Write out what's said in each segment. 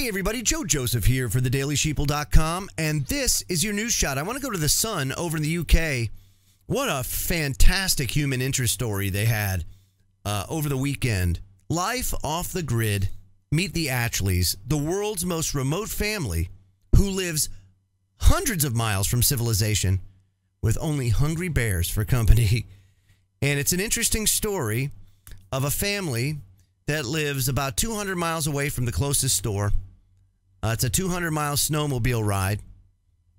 Hey everybody, Joe Joseph here for thedailysheeple.com, and this is your news shot. I want to go to the Sun over in the UK. What a fantastic human interest story they had over the weekend. Life off the grid. Meet the Atchleys, the world's most remote family who lives hundreds of miles from civilization with only hungry bears for company. And it's an interesting story of a family that lives about 200 miles away from the closest store. It's a 200-mile snowmobile ride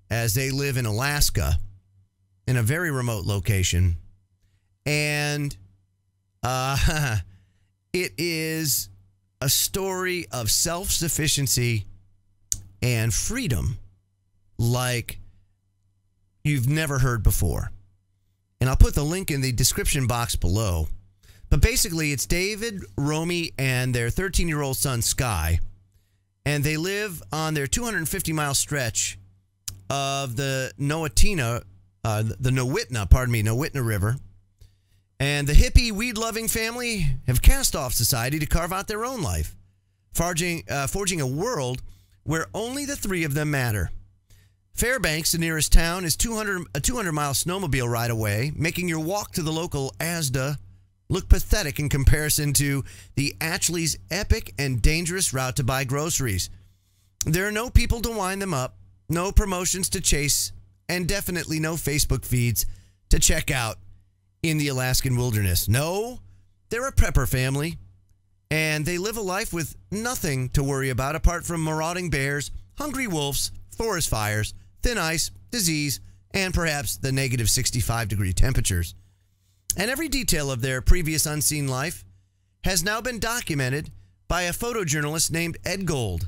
as they live in Alaska in a very remote location. And it is a story of self-sufficiency and freedom like you've never heard before. And I'll put the link in the description box below. But basically, it's David, Romy, and their 13-year-old son, Sky. And they live on their 250-mile stretch of the Nowitna River. And the hippie, weed-loving family have cast off society to carve out their own life, forging a world where only the three of them matter. Fairbanks, the nearest town, is a 200-mile snowmobile ride away, making your walk to the local Asda look pathetic in comparison to the Atchley's epic and dangerous route to buy groceries. There are no people to wind them up, no promotions to chase, and definitely no Facebook feeds to check out in the Alaskan wilderness. No, they're a prepper family, and they live a life with nothing to worry about apart from marauding bears, hungry wolves, forest fires, thin ice, disease, and perhaps the negative 65-degree temperatures. And every detail of their previous unseen life has now been documented by a photojournalist named Ed Gold.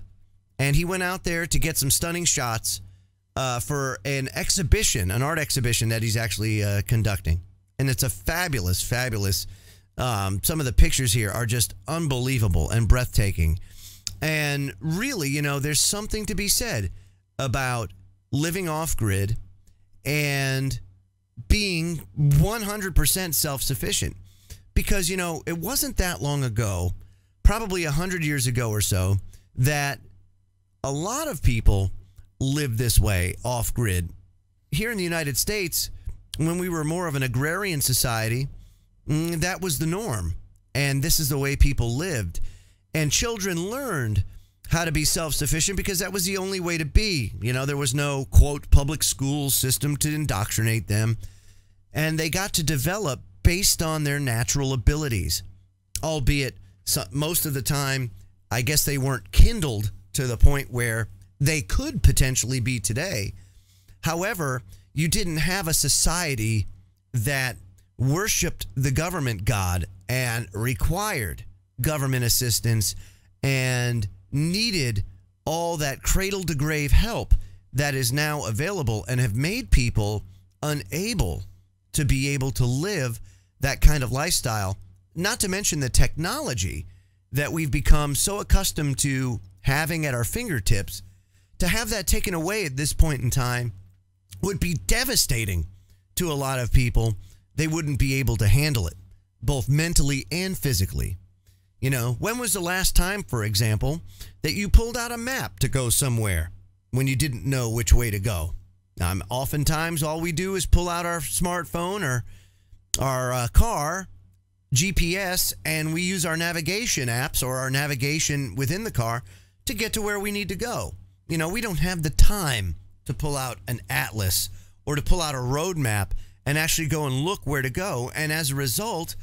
And he went out there to get some stunning shots for an exhibition, an art exhibition that he's actually conducting. And it's a fabulous, fabulous. Some of the pictures here are just unbelievable and breathtaking. And really, you know, there's something to be said about living off-grid and being 100% self-sufficient. Because, you know, it wasn't that long ago, probably 100 years ago or so, that a lot of people lived this way off-grid. Here in the United States, when we were more of an agrarian society, that was the norm. And this is the way people lived. And children learned how to be self-sufficient because that was the only way to be. You know, there was no, quote, public school system to indoctrinate them. And they got to develop based on their natural abilities, albeit most of the time, I guess they weren't kindled to the point where they could potentially be today. However, you didn't have a society that worshiped the government god and required government assistance and needed all that cradle-to-grave help that is now available and have made people unable to be able to live that kind of lifestyle, not to mention the technology that we've become so accustomed to having at our fingertips. To have that taken away at this point in time would be devastating to a lot of people. They wouldn't be able to handle it, both mentally and physically. You know, when was the last time, for example, that you pulled out a map to go somewhere when you didn't know which way to go? Oftentimes, all we do is pull out our smartphone or our car GPS, and we use our navigation apps or our navigation within the car to get to where we need to go. You know, we don't have the time to pull out an atlas or to pull out a road map and actually go and look where to go. And as a result,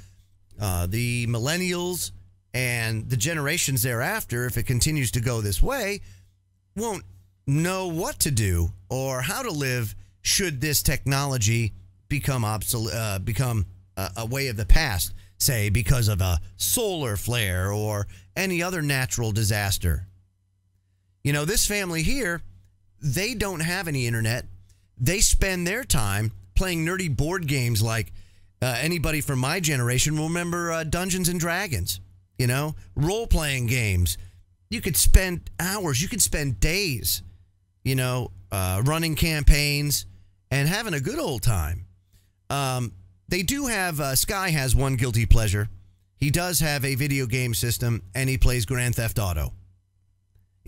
the millennials and the generations thereafter, if it continues to go this way, won't know what to do or how to live should this technology become obsolete, become a way of the past, say because of a solar flare or any other natural disaster. You know, this family here, they don't have any internet. They spend their time playing nerdy board games like anybody from my generation will remember Dungeons and Dragons, you know, role-playing games. You could spend hours, you could spend days, you know, running campaigns and having a good old time. They do have, Sky has one guilty pleasure. He does have a video game system, and he plays Grand Theft Auto.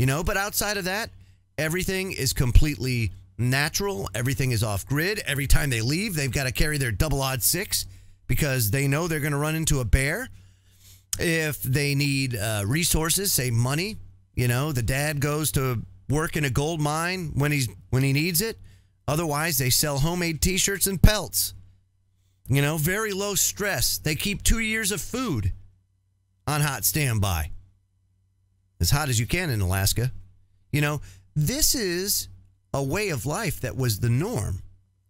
But outside of that, everything is completely natural. Everything is off grid. Every time they leave, they've got to carry their double odd 6 because they know they're going to run into a bear. If they need resources, say money, the dad goes to work in a gold mine when he needs it. Otherwise, they sell homemade T-shirts and pelts. Very low stress. They keep 2 years of food on hot standby. As hot as you can in Alaska. This is a way of life that was the norm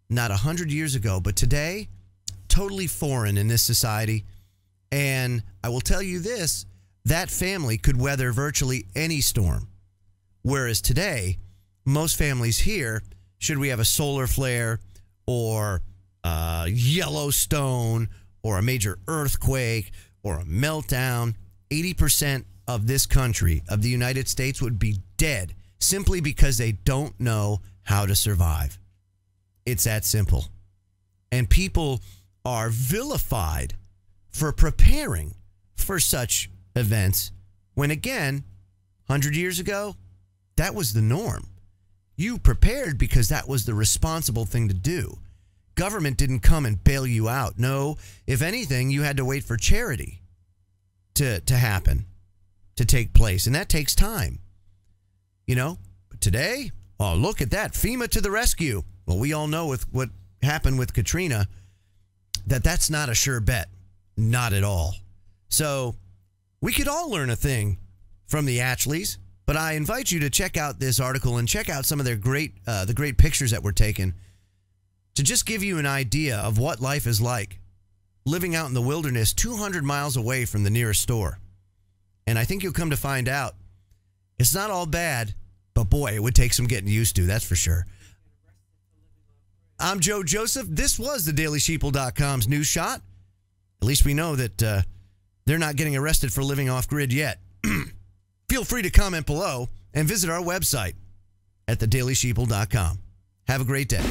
not 100 years ago, but today, totally foreign in this society. And I will tell you this, that family could weather virtually any storm. Whereas today, most families here, should we have a solar flare or Yellowstone or a major earthquake or a meltdown, 80% of this country, of the United States, would be dead simply because they don't know how to survive. It's that simple. And people are vilified for preparing for such events when, again, 100 years ago, that was the norm. You prepared because that was the responsible thing to do. Government didn't come and bail you out. No, if anything, you had to wait for charity to happen, to take place. And that takes time. But today, oh, look at that. FEMA to the rescue. Well, we all know with what happened with Katrina, that's not a sure bet. Not at all. So we could all learn a thing from the Atchleys, but I invite you to check out this article and check out some of their great pictures that were taken to just give you an idea of what life is like living out in the wilderness 200 miles away from the nearest store. And I think you'll come to find out it's not all bad, but boy, it would take some getting used to, that's for sure. I'm Joe Joseph. This was the DailySheeple.com's News Shot. At least we know that they're not getting arrested for living off-grid yet. Feel free to comment below and visit our website at thedailysheeple.com. Have a great day.